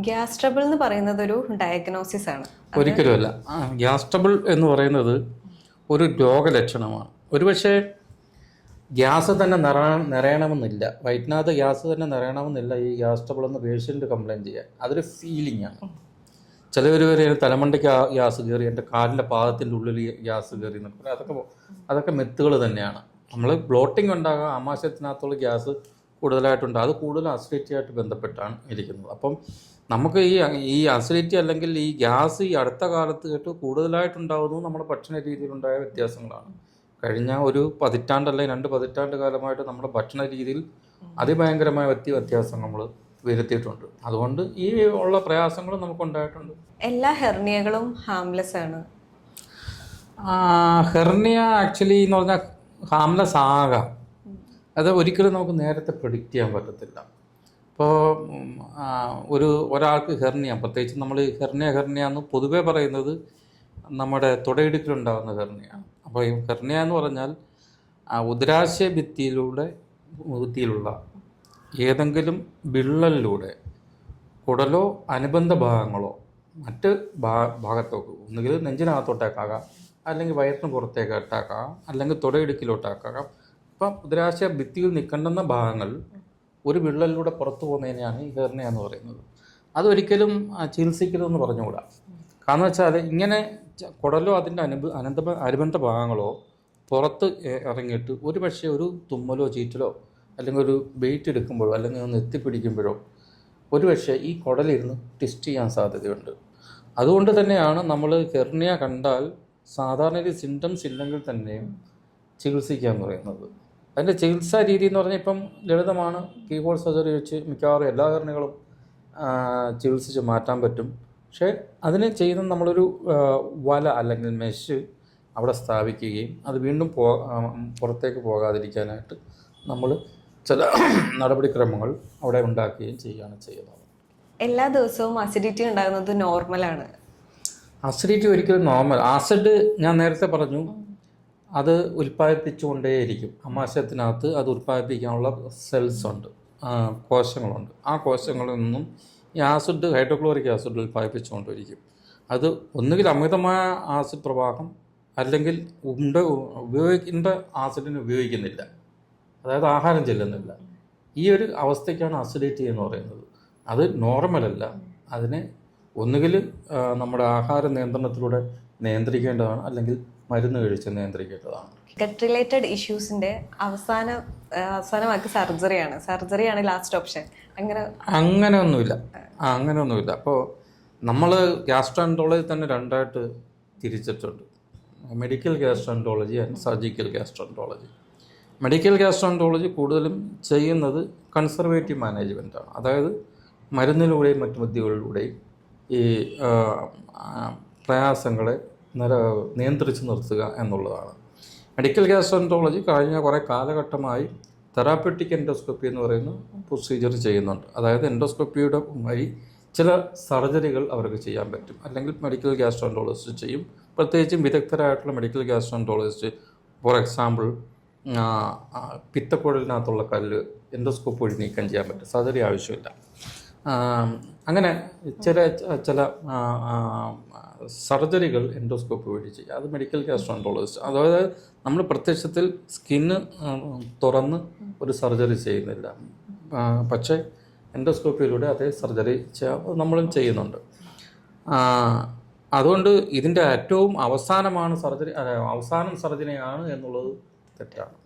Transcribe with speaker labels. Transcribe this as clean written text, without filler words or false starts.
Speaker 1: Gas trouble എന്ന് പറയുന്നത് ഒരു ഡയഗ്നോസിസ് ആണ്.
Speaker 2: ഒരിക്കലുമല്ല. ഗ്യാസ് ട്രബിൾ എന്ന് പറയുന്നത് ഒരു രോഗലക്ഷണമാണ്. ഒരുപക്ഷെ ഗ്യാസ് തന്നെ നിറയണമെന്നില്ല, വയറ്റിനകത്ത് ഗ്യാസ് തന്നെ നിറയണമെന്നില്ല ഈ ഗ്യാസ് ട്രബിൾ എന്ന് പേഷ്യൻ്റ് കംപ്ലയിൻറ്റ് ചെയ്യാൻ. അതൊരു ഫീലിംഗ് ആണ്. ചിലവർ വരെ തലമണ്ടയ്ക്ക് ഗ്യാസ് കയറി, എൻ്റെ കാലിൻ്റെ പാദത്തിൻ്റെ ഉള്ളിൽ ഗ്യാസ് കയറി എന്നൊക്കെ പറയും. അതൊക്കെ മെത്തുകൾ തന്നെയാണ്. നമ്മൾ ബ്ലോട്ടിംഗ് ഉണ്ടാകാം, ആമാശയത്തിനകത്തുള്ള ഗ്യാസ് കൂടുതലായിട്ടുണ്ട്. അത് കൂടുതൽ അസിഡിറ്റി ആയിട്ട് ബന്ധപ്പെട്ടാണ് ഇരിക്കുന്നത്. അപ്പം നമുക്ക് ഈ അസിഡിറ്റി അല്ലെങ്കിൽ ഈ ഗ്യാസ് ഈ അടുത്ത കാലത്ത് കേട്ട് കൂടുതലായിട്ടുണ്ടാകുന്നത് നമ്മുടെ ഭക്ഷണ രീതിയിലുണ്ടായ വ്യത്യാസങ്ങളാണ്. കഴിഞ്ഞ ഒരു പതിറ്റാണ്ടല്ല 2 പതിറ്റാണ്ട് കാലമായിട്ട് നമ്മുടെ ഭക്ഷണ രീതിയിൽ അതിഭയങ്കരമായ വ്യത്യാസം നമ്മൾ വരുത്തിയിട്ടുണ്ട്. അതുകൊണ്ട് ഈ ഉള്ള പ്രയാസങ്ങളും നമുക്കുണ്ടായിട്ടുണ്ട്.
Speaker 1: എല്ലാ ഹെർണിയകളും ഹാംലെസ് ആണ്.
Speaker 2: ഹെർണിയ ആക്ച്വലി എന്ന് പറഞ്ഞാൽ ഹാംലെസ് ആകാം. അത് ഒരിക്കലും നമുക്ക് നേരത്തെ പ്രെഡിക്റ്റ് ചെയ്യാൻ പറ്റത്തില്ല. ഇപ്പോൾ ഒരാൾക്ക് ഹെർണിയ, പ്രത്യേകിച്ച് നമ്മൾ ഹെർണിയ എന്ന് പൊതുവേ പറയുന്നത് നമ്മുടെ തുടയിടുക്കിലുണ്ടാകുന്ന ഹെർണിയാണ്. അപ്പോൾ ഈ ഹെർണിയ എന്ന് പറഞ്ഞാൽ ഉദരാശയ ഭിത്തിയിലുള്ള ഏതെങ്കിലും വിള്ളലിലൂടെ കുടലോ അനുബന്ധ ഭാഗങ്ങളോ മറ്റ് ഭാഗത്തേക്ക്, ഒന്നുകിൽ നെഞ്ചിനകത്തോട്ടേക്കാകാം, അല്ലെങ്കിൽ വയറ്റിന് പുറത്തേക്ക് അറ്റാക്കാം, അല്ലെങ്കിൽ തുടയിടുക്കിലോട്ടാക്കാം. ഇപ്പം ഉദരാശയ ഭിത്തിയിൽ നിൽക്കേണ്ടുന്ന ഭാഗങ്ങൾ ഒരു വിള്ളലിലൂടെ പുറത്തു പോകുന്നതിനെയാണ് ഈ ഹെർണിയ എന്ന് പറയുന്നത്. അതൊരിക്കലും ചികിത്സിക്കലെന്ന് പറഞ്ഞുകൂടാ. കാരണം വെച്ചാൽ ഇങ്ങനെ കുടലോ അതിൻ്റെ അനുബന്ധ ഭാഗങ്ങളോ പുറത്ത് ഇറങ്ങിയിട്ട് ഒരു പക്ഷേ ഒരു തുമ്മലോ ചീറ്റലോ അല്ലെങ്കിൽ ഒരു വെയിറ്റ് എടുക്കുമ്പോഴോ അല്ലെങ്കിൽ ഒന്ന് എത്തിപ്പിടിക്കുമ്പോഴോ ഒരു പക്ഷേ ഈ കുടലിരുന്ന് ട്വിസ്റ്റ് ചെയ്യാൻ സാധ്യതയുണ്ട്. അതുകൊണ്ട് തന്നെയാണ് നമ്മൾ ഹെർണിയ കണ്ടാൽ സാധാരണ ഒരു സിംറ്റംസ് ഇല്ലെങ്കിൽ തന്നെയും ചികിത്സിക്കാൻ പറയുന്നത്. അതിൻ്റെ ചികിത്സാ രീതി എന്ന് പറഞ്ഞാൽ ഇപ്പം ലളിതമാണ്. കീഹോൾ സർജറി വെച്ച് മിക്കവാറും എല്ലാ ഹെർണിയകളും ചികിത്സിച്ച് മാറ്റാൻ പറ്റും. പക്ഷേ അതിന് ചെയ്യുന്ന നമ്മളൊരു വല അല്ലെങ്കിൽ മെഷ് അവിടെ സ്ഥാപിക്കുകയും അത് വീണ്ടും പുറത്തേക്ക് പോകാതിരിക്കാനായിട്ട് നമ്മൾ ചില നടപടിക്രമങ്ങൾ അവിടെ ഉണ്ടാക്കുകയും ചെയ്യുകയാണ് ചെയ്യുന്നത്.
Speaker 1: എല്ലാ ദിവസവും അസിഡിറ്റി ഉണ്ടാകുന്നത് നോർമലാണ്?
Speaker 2: അസിഡിറ്റി ഒരിക്കലും നോർമൽ. ആസിഡ് ഞാൻ നേരത്തെ പറഞ്ഞു, അത് ഉൽപ്പാദിപ്പിച്ചുകൊണ്ടേയിരിക്കും. ആമാശയത്തിനകത്ത് അത് ഉൽപ്പാദിപ്പിക്കാനുള്ള സെൽസ് ഉണ്ട്, കോശങ്ങളുണ്ട്. ആ കോശങ്ങളിൽ നിന്നും ഈ ആസിഡ്, ഹൈഡ്രോക്ലോറിക് ആസിഡ് ഉൽപ്പാദിപ്പിച്ചുകൊണ്ടിരിക്കും. അത് ഒന്നുകിൽ അമിതമായ ആസിഡ് പ്രവാഹം, അല്ലെങ്കിൽ ഉപയോഗിക്കേണ്ട ആസിഡിന് ഉപയോഗിക്കുന്നില്ല, അതായത് ആഹാരം ചെല്ലുന്നില്ല. ഈ ഒരു അവസ്ഥയ്ക്കാണ് അസിഡിറ്റി എന്ന് പറയുന്നത്. അത് നോർമലല്ല. അതിനെ ഒന്നുകിൽ നമ്മുടെ ആഹാര നിയന്ത്രണത്തിലൂടെ നിയന്ത്രിക്കേണ്ടതാണ്, അല്ലെങ്കിൽ മരുന്ന് കഴിച്ച് നിയന്ത്രിക്കേണ്ടതാണ്.
Speaker 1: ഗട്ട് റിലേറ്റഡ് ഇഷ്യൂസിന്റെ അവസാനമാക്കി സർജറിയാണ് ലാസ്റ്റ് ഓപ്ഷൻ.
Speaker 2: അങ്ങനെയൊന്നുമില്ല. അപ്പോൾ നമ്മൾ ഗ്യാസ്ട്രോഎൻട്രോളജി തന്നെ രണ്ടായിട്ട് തിരിച്ചിട്ടുണ്ട്: medical gastroenterology and surgical gastroenterology. Medical gastroenterology കൂടുതലും ചെയ്യുന്നത് കൺസർവേറ്റീവ് മാനേജ്മെൻറ്റാണ്. അതായത് മരുന്നിലൂടെയും മറ്റു വിദ്യകളിലൂടെയും ഈ പ്രയാസങ്ങളെ നിയന്ത്രിച്ച് നിർത്തുക എന്നുള്ളതാണ്. മെഡിക്കൽ ഗ്യാസ്ട്രോഎൻട്രോളജി കഴിഞ്ഞ കുറേ കാലഘട്ടമായി തെറാപ്യൂട്ടിക് എൻഡോസ്കോപ്പി എന്ന് പറയുന്ന പ്രൊസീജിയർ ചെയ്യുന്നുണ്ട്. അതായത് എൻഡോസ്കോപ്പിയുടെ വഴി ചില സർജറികൾ അവർക്ക് ചെയ്യാൻ പറ്റും, അല്ലെങ്കിൽ മെഡിക്കൽ ഗ്യാസ്ട്രോഎൻട്രോളജിസ്റ്റ് ചെയ്യും. പ്രത്യേകിച്ചും വിദഗ്ധരായിട്ടുള്ള മെഡിക്കൽ ഗ്യാസ്ട്രോഎൻട്രോളജിസ്റ്റ്, ഫോർ എക്സാമ്പിൾ പിത്തക്കുഴലിനകത്തുള്ള കല്ല് എൻഡോസ്കോപ്പ് വഴി നീക്കം ചെയ്യാൻ പറ്റും, സർജറി ആവശ്യമില്ല. അങ്ങനെ ചില സർജറികൾ എൻഡോസ്കോപ്പ് വഴി ചെയ്യുക, അത് മെഡിക്കൽ ഗ്യാസ്ട്രോഎൻട്രോളജിസ്റ്റ്. അതായത് നമ്മൾ പ്രത്യക്ഷത്തിൽ സ്കിന്ന് തുറന്ന് ഒരു സർജറി ചെയ്യുന്നില്ല, പക്ഷേ എൻഡോസ്കോപ്പിയിലൂടെ അതേ സർജറി നമ്മളും ചെയ്യുന്നുണ്ട്. അതുകൊണ്ട് ഇതിൻ്റെ ഏറ്റവും അവസാനം സർജറിയാണ് എന്നുള്ളത് തെറ്റാണ്.